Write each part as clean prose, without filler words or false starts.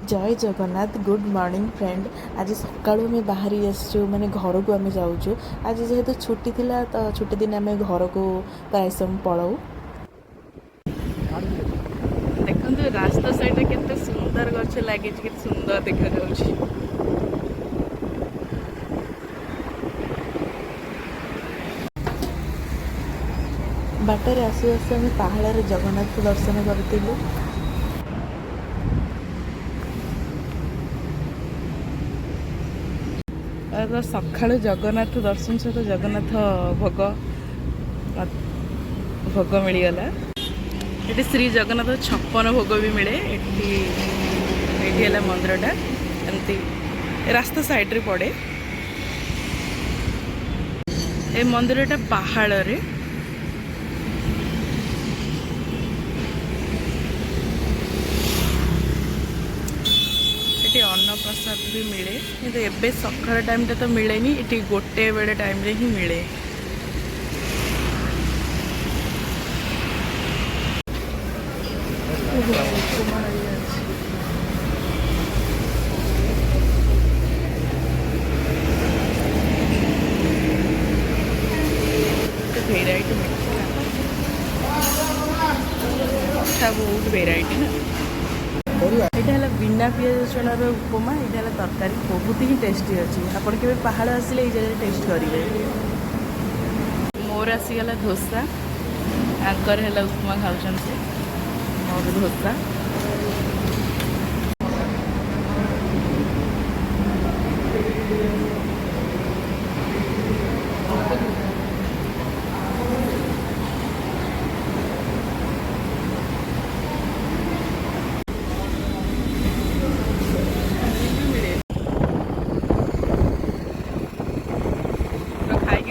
जय Jagannath good morning friend. आज सकाळू आम बाहरी आसचु माने घर को आम जाऊँ। आज जेहेतु छुट्टी थिला तो छुट्टी दिन आम घर को प्राय समय पलाऊ। देखते रास्ता साइड केते सुंदर गछ लगे के सुंदर देखा जाउछि। बाटर आसु आसु आम पहाड़ जगन्नाथ को दर्शन करूँ। सका जगन्नाथ दर्शन सहित जगन्नाथ भोग भोग मिलगला। ये श्री जगन्नाथ 56 भोग भी मिले। ये मंदिरटा एमती रास्ता साइड रे पड़े। ये मंदिरटा पहाड़ रे। अन्न प्रसाद भी मिले किंतु एबे सकाळ टाइम तो मिले नी। ये गोटे बेले टाइम रे ही मिले। भेराइटी बहुत भेराइटी ना। यहाँ बिना पियाज रसुण उपमा। यहाँ तरकारी बहुत ही टेस्टी अच्छी। आपड़ के पहाड़ आसिले जगह टेस्ट करेंगे। मोर आसीगला डोसा आंकर है उपमा खाऊन से मोर डोसा।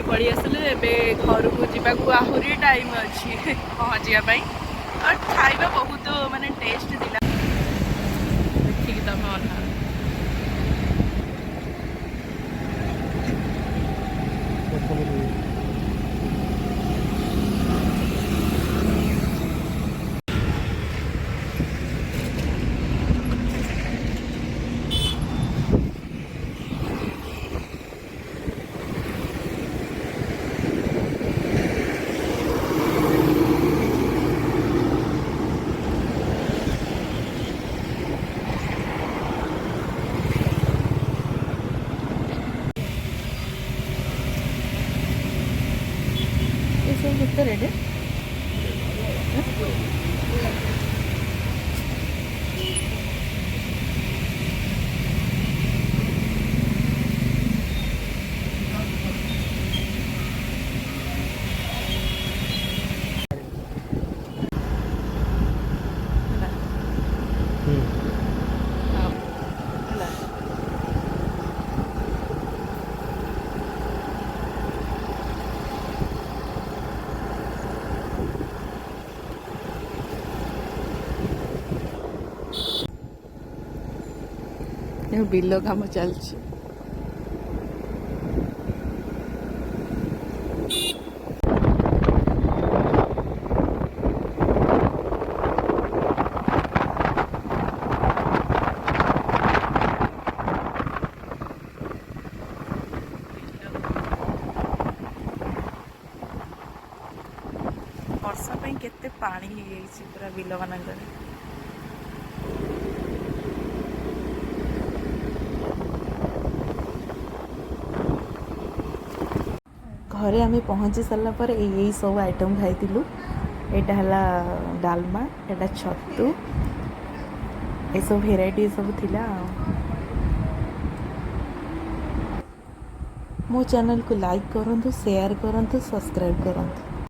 पड़ी आसले घर को जावाक आहरी टाइम अच्छी पहुँचापी और खाଇବା बहुत माने टेस्ट दिला। देखिए तुम अना भितर बिल काम चलती। वर्षा केते पानी हो जाइए पूरा बिल मानक। घरे आम पहुँची सारा पर यही सब आइटम खाइलु। यहाँ है डालमा, यहाँ छतु, ये सब भेराइटी सब थिला। मो चैनल को लाइक करंतु, शेयर करंतु, सब्सक्राइब करंतु।